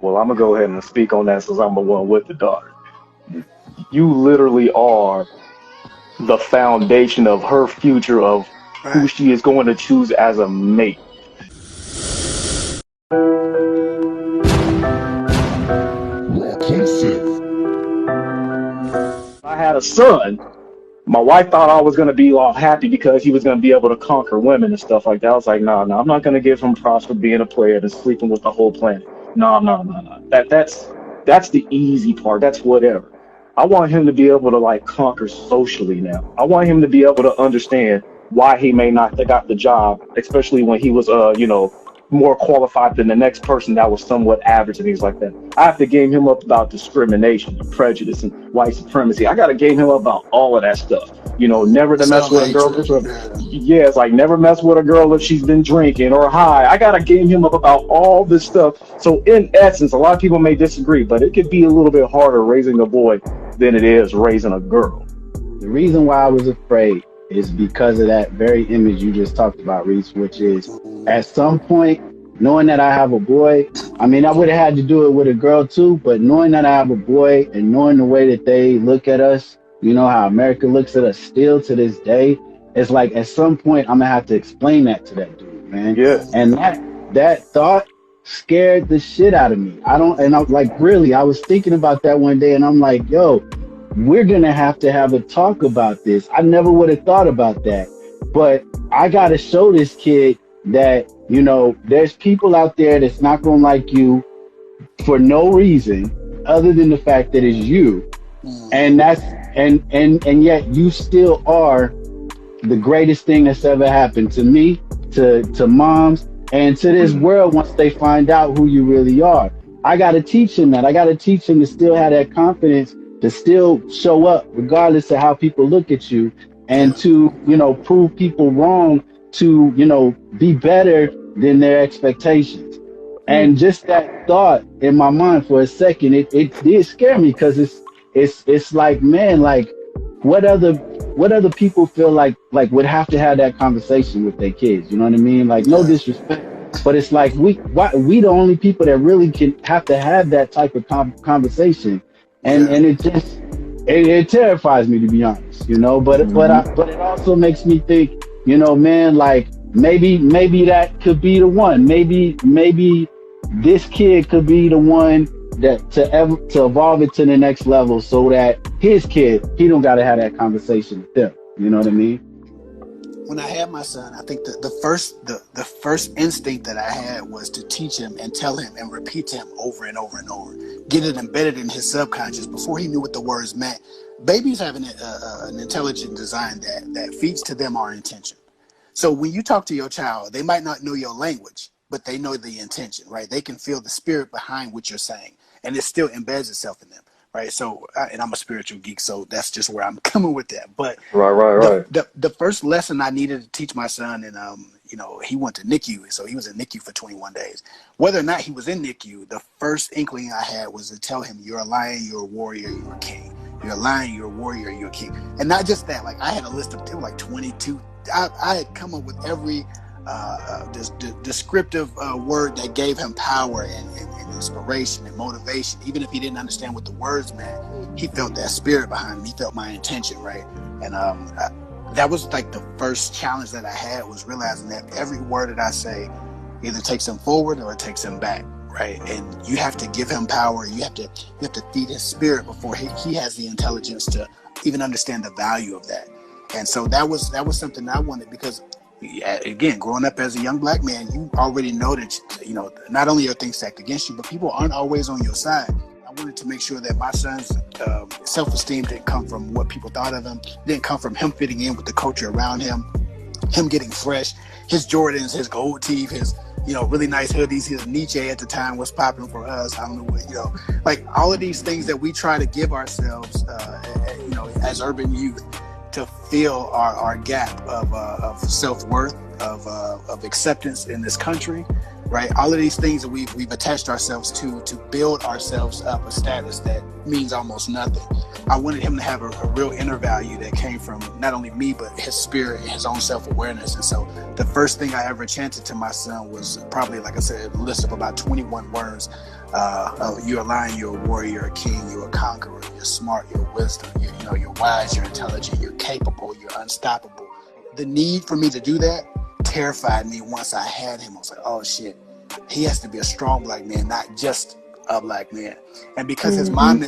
Well, I'm gonna go ahead and speak on that since I'm the one with the daughter. You literally are the foundation of her future of who Right. she is going to choose as a mate. I had a son. My wife thought I was going to be all happy because he was going to be able to conquer women and stuff like that. I was like, no, no, I'm not going to give him props for being a player and sleeping with the whole planet. No, no, no, no. That's the easy part. That's whatever. I want him to be able to like conquer socially now. I want him to be able to understand why he may not have got the job, especially when he was more qualified than the next person that was somewhat average and things like that. I have to game him up about discrimination and prejudice and white supremacy. I got to game him up about all of that stuff. Never to mess with a girl. Self-hatred. Yeah. Yeah, it's like never mess with a girl if she's been drinking or high. I got to game him up about all this stuff. So in essence, a lot of people may disagree, but it could be a little bit harder raising a boy than it is raising a girl. The reason why I was afraid is because of that very image you just talked about, Reese, which is at some point, knowing that I have a boy, I mean, I would have had to do it with a girl too, but knowing that I have a boy and knowing the way that they look at us, how America looks at us still to this day, it's like at some point I'm gonna have to explain that to that dude, man. Yeah. And that thought scared the shit out of me. I was like, really, I was thinking about that one day and I'm like, yo, we're gonna have to have a talk about this. I never would have thought about that, but I gotta show this kid that there's people out there that's not gonna like you for no reason other than the fact that it's you, and that's and yet you still are the greatest thing that's ever happened to me, to moms, and to this world once they find out who you really are. I gotta teach him that. I gotta teach him to still have that confidence, to still show up regardless of how people look at you, and to prove people wrong, to be better than their expectations. And just that thought in my mind for a second, it did scare me, because it's like, man, like what other people feel like would have to have that conversation with their kids, you know what I mean? Like, no disrespect, but it's like we the only people that really can have to have that type of conversation. And it terrifies me, to be honest, but it also makes me think, man, like maybe that could be the one. Maybe this kid could be the one that to evolve it to the next level, so that his kid, he don't got to have that conversation with them. You know what I mean? When I had my son, I think the first instinct that I had was to teach him and tell him and repeat to him over and over and over, get it embedded in his subconscious before he knew what the words meant. Babies have an intelligent design that feeds to them our intention. So when you talk to your child, they might not know your language, but they know the intention, right? They can feel the spirit behind what you're saying, and it still embeds itself in them, right? So, and I'm a spiritual geek, so that's just where I'm coming with that. But Right. The first lesson I needed to teach my son, and he went to NICU, so he was in NICU for 21 days. Whether or not he was in NICU, the first inkling I had was to tell him, you're a lion, you're a warrior, you're a king. You're a lion, you're a warrior, you're a king. And not just that, like I had a list of, there were like 22. I had come up with every descriptive word that gave him power and inspiration and motivation. Even if he didn't understand what the words meant, he felt that spirit behind me. He felt my intention, right? And that was like the first challenge that I had, was realizing that every word that I say either takes him forward or it takes him back, right? And you have to give him power. You have to feed his spirit before he has the intelligence to even understand the value of that. And so that was something I wanted, because again, growing up as a young black man, you already know that, not only are things stacked against you, but people aren't always on your side. I wanted to make sure that my son's self-esteem didn't come from what people thought of him, didn't come from him fitting in with the culture around him getting fresh, his Jordans, his gold teeth, his really nice hoodies, his Nietzsche at the time was popping for us. I don't know what, like all of these things that we try to give ourselves, as urban youth, to fill our gap of self-worth, of acceptance in this country. right? All of these things that we've attached ourselves to build ourselves up a status that means almost nothing. I wanted him to have a real inner value that came from not only me, but his spirit and his own self-awareness. And so the first thing I ever chanted to my son was probably, like I said, a list of about 21 words. You're a lion, you're a warrior, you're a king, you're a conqueror, you're smart, you're wisdom, you're wise, you're intelligent, you're capable, you're unstoppable. The need for me to do that terrified me once I had him. I was like, oh shit, he has to be a strong black man, not just a black man. And because his mom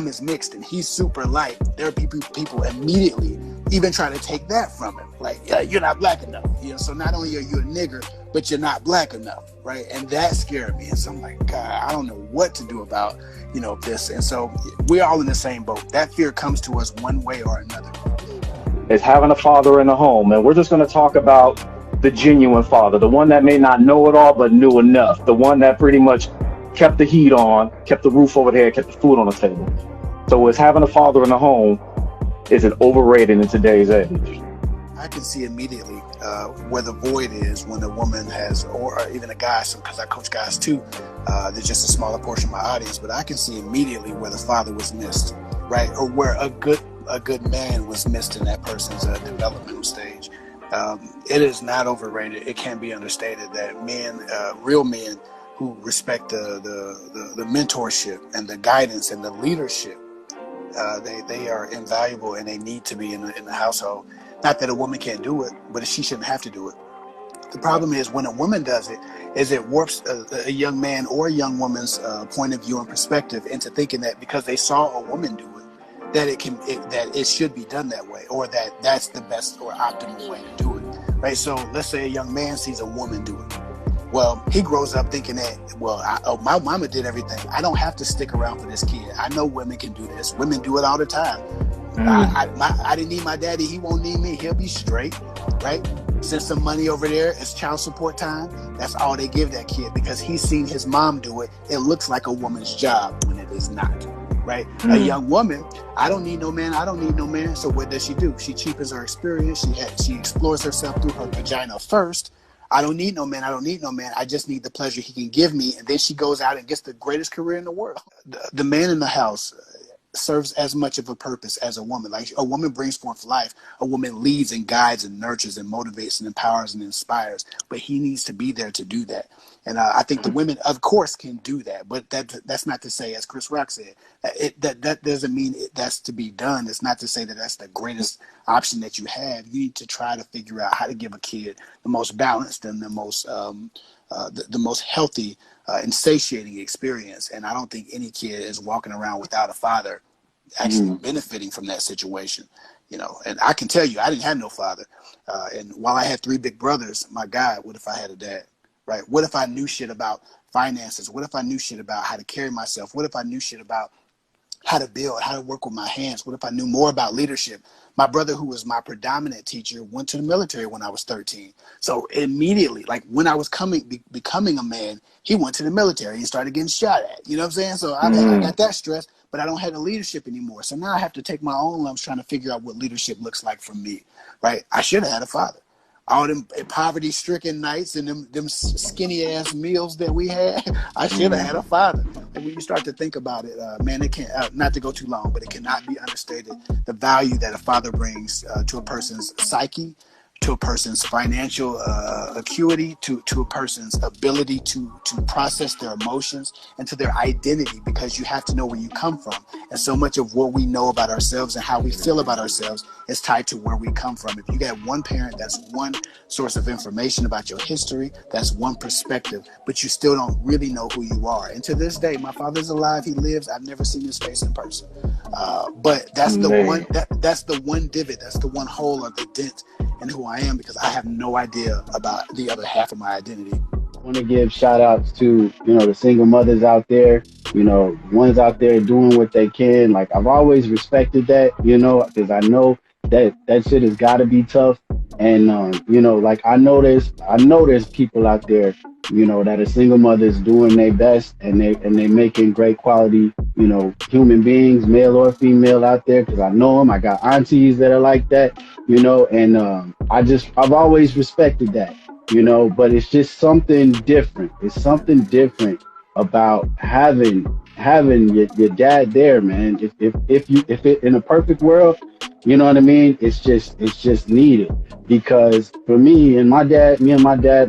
is mixed and he's super light, there are people immediately even try to take that from him. Like, yeah, you're not black enough. So not only are you a nigger, but you're not black enough, right? And that scared me. And so I'm like, God, I don't know what to do about, this. And so we're all in the same boat. That fear comes to us one way or another. It's having a father in the home. And we're just going to talk about the genuine father, the one that may not know it all, but knew enough, the one that pretty much kept the heat on, kept the roof over there, kept the food on the table. So is having a father in the home, is it overrated in today's age? I can see immediately where the void is when a woman has, or even a guy, because I coach guys too, there's just a smaller portion of my audience, but I can see immediately where the father was missed, right? Or where a good man was missed in that person's developmental stage. It is not overrated. It can't be understated that men, real men who respect the mentorship and the guidance and the leadership, they are invaluable and they need to be in the household. Not that a woman can't do it, but she shouldn't have to do it. The problem is when a woman does it, is it warps a young man or a young woman's point of view and perspective into thinking that because they saw a woman do it, that it should be done that way, or that's the best or optimal way to do it, right? So let's say a young man sees a woman do it. Well, he grows up thinking that, my mama did everything. I don't have to stick around for this kid. I know women can do this. Women do it all the time. I didn't need my daddy. He won't need me. He'll be straight, right? Send some money over there. It's child support time. That's all they give that kid because he's seen his mom do it. It looks like a woman's job when it is not, right? A young woman, I don't need no man. I don't need no man. So what does she do? She cheapens her experience. She explores herself through her vagina first. I don't need no man. I don't need no man. I just need the pleasure he can give me. And then she goes out and gets the greatest career in the world. The man in the house serves as much of a purpose as a woman. Like a woman brings forth life. A woman leads and guides and nurtures and motivates and empowers and inspires. But he needs to be there to do that. And I think the women, of course, can do that. But that's not to say, as Chris Rock said, that doesn't mean that's to be done. It's not to say that that's the greatest option that you have. You need to try to figure out how to give a kid the most balanced and the most healthy and satiating experience. And I don't think any kid is walking around without a father actually benefiting from that situation. And I can tell you, I didn't have no father. And while I had 3 big brothers, my God, what if I had a dad? Right? What if I knew shit about finances? What if I knew shit about how to carry myself? What if I knew shit about how to build, how to work with my hands? What if I knew more about leadership? My brother, who was my predominant teacher, went to the military when I was 13. So immediately, like when I was becoming a man, he went to the military and started getting shot at. You know what I'm saying? So I got that stress, but I don't have the leadership anymore. So now I have to take my own lumps trying to figure out what leadership looks like for me, right? I should have had a father. All them poverty-stricken nights and them skinny-ass meals that we had, I should have had a father. But when you start to think about it, man, it can't, not to go too long, but it cannot be understated, the value that a father brings to a person's psyche, to a person's financial acuity, to a person's ability to process their emotions, and to their identity, because you have to know where you come from. And so much of what we know about ourselves and how we feel about ourselves is tied to where we come from. If you got one parent, that's one source of information about your history, that's one perspective, but you still don't really know who you are. And to this day, my father's alive, he lives, I've never seen his face in person. But that's the one that's the one divot, that's the one hole or the dent in who I am, because I have no idea about the other half of my identity. I want to give shout outs to, the single mothers out there, ones out there doing what they can. Like I've always respected that, because I know that shit has got to be tough. And, like I know there's people out there, that are single mothers doing their best, and they making great quality, human beings, male or female out there. Cause I know them. I got aunties that are like that, and I've always respected that. you know, but it's just something different. It's something different about having your dad there, man. If it in a perfect world, you know what I mean, it's just needed. Because for me and my dad,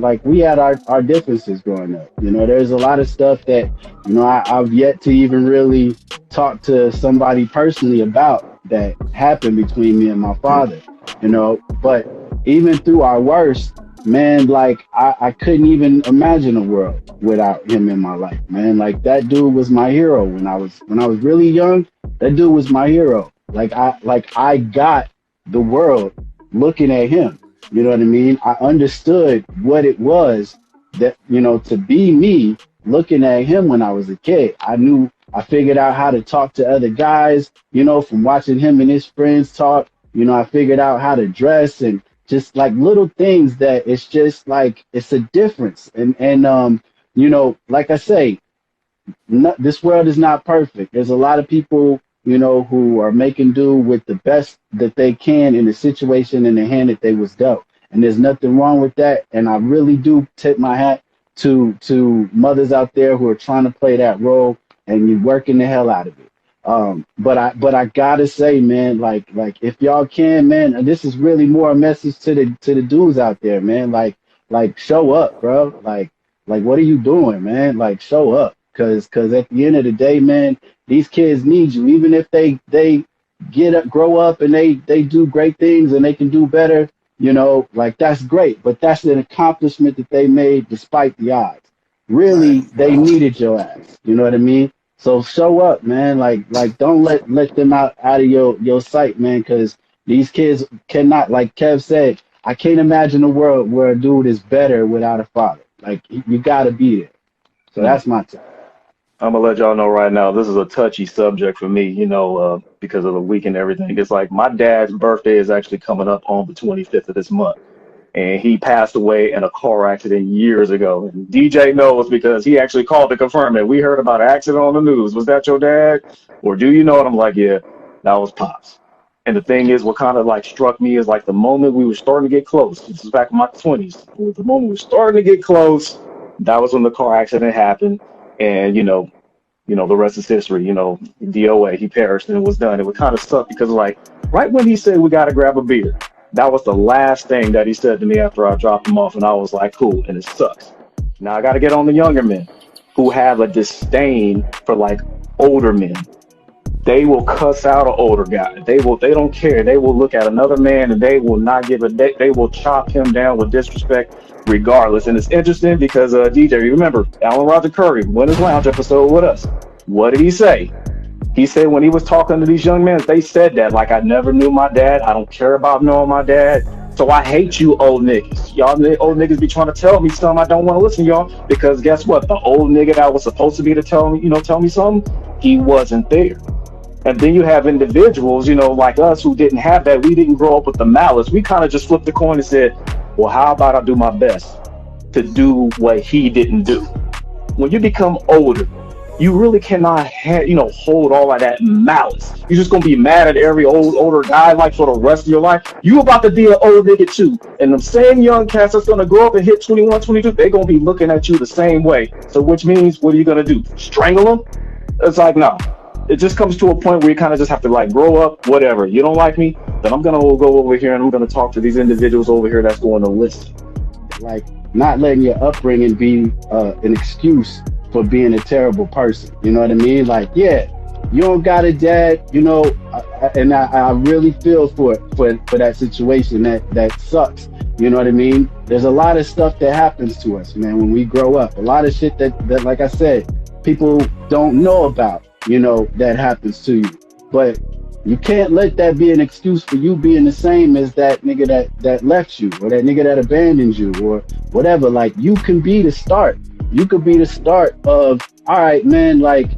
like we had our differences growing up. You know, there's a lot of stuff that, you know, I've yet to even really talk to somebody personally about that happened between me and my father, you know. But even through our worst, man, like I couldn't even imagine a world without him in my life, man. Like that dude was my hero when I was really young. That dude was my hero. Like I got the world looking at him. You know what I mean? I understood what it was that, you know, to be me looking at him when I was a kid. I figured out how to talk to other guys, you know, from watching him and his friends talk. You know, I figured out how to dress and just like little things that it's just like it's a difference. And you know, like I say, this world is not perfect. There's a lot of people, you know, who are making do with the best that they can in the situation and the hand that they was dealt. And there's nothing wrong with that. And I really do tip my hat to mothers out there who are trying to play that role and you working the hell out of it. But I gotta say, man, like if y'all can, man, and this is really more a message to the dudes out there, man. Like show up, bro. Like what are you doing, man? Like show up, cause at the end of the day, man, these kids need you. Even if they get up, grow up, and they do great things and they can do better, you know, like that's great. But that's an accomplishment that they made despite the odds. Right. Really, they needed your ass. You know what I mean? So show up, man. Like don't let them out of your sight, man, because these kids cannot, like Kev said, I can't imagine a world where a dude is better without a father. Like you gotta be there. So Mm. that's my time. I'm gonna let y'all know right now. This is a touchy subject for me, you know, because of the week and everything. It's like my dad's birthday is actually coming up on the 25th of this month, and he passed away in a car accident years ago. And DJ knows because he actually called to confirm it. We heard about an accident on the news. Was that your dad, or do you know? And I'm like, yeah, that was pops. And the thing is, what kind of like struck me is like the moment we were starting to get close. This is back in my 20s. The moment we were starting to get close, that was when the car accident happened. And the rest is history. DOA, he perished and it was done. It would kind of suck because like right when he said we got to grab a beer, that was the last thing that he said to me after I dropped him off, and I was like, cool, and it sucks. Now I got to get on the younger men who have a disdain for like older men. They will cuss out an older guy. They don't care. They will look at another man and they will not give a they will chop him down with disrespect regardless. And it's interesting because DJ, you remember Alan Roger Curry, Winners Lounge episode with us. What did he say? He said when he was talking to these young men, they said that like I never knew my dad. I don't care about knowing my dad. So I hate you old niggas. Y'all old niggas be trying to tell me something I don't want to listen to y'all because guess what? The old nigga that was supposed to be to tell me something, he wasn't there. And then you have individuals, like us who didn't have that. We didn't grow up with the malice. We kind of just flipped the coin and said, well, how about I do my best to do what he didn't do? When you become older, you really cannot hold all of that malice. You're just gonna be mad at every older guy like for the rest of your life. You about to be an old nigga too. And the same young cats that's gonna grow up and hit 21, 22, they're gonna be looking at you the same way. So which means, what are you gonna do? Strangle them? It's like, no. It just comes to a point where you kind of just have to like grow up, whatever. You don't like me, then I'm gonna go over here and I'm gonna talk to these individuals over here that's going to listen. Like not letting your upbringing be an excuse for being a terrible person. You know what I mean? Like, yeah, you don't got a dad, and I really feel for that situation. That sucks. You know what I mean? There's a lot of stuff that happens to us, man, when we grow up. A lot of shit that like I said, people don't know about. That happens to you. But you can't let that be an excuse for you being the same as that nigga that left you or that nigga that abandoned you or whatever. Like you can be the start. You could be the start of, all right, man, like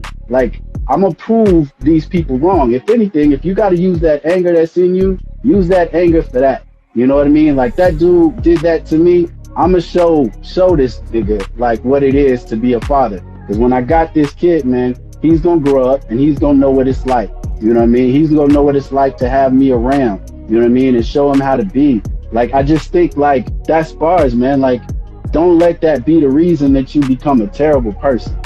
I'm gonna prove these people wrong. If anything, if you gotta use that anger that's in you, use that anger for that. You know what I mean? Like that dude did that to me. I'ma show this nigga like what it is to be a father. Because when I got this kid, man, he's gonna grow up and he's gonna know what it's like. You know what I mean? He's gonna know what it's like to have me around. You know what I mean? And show him how to be. Like I just think like that's bars, man. Like don't let that be the reason that you become a terrible person.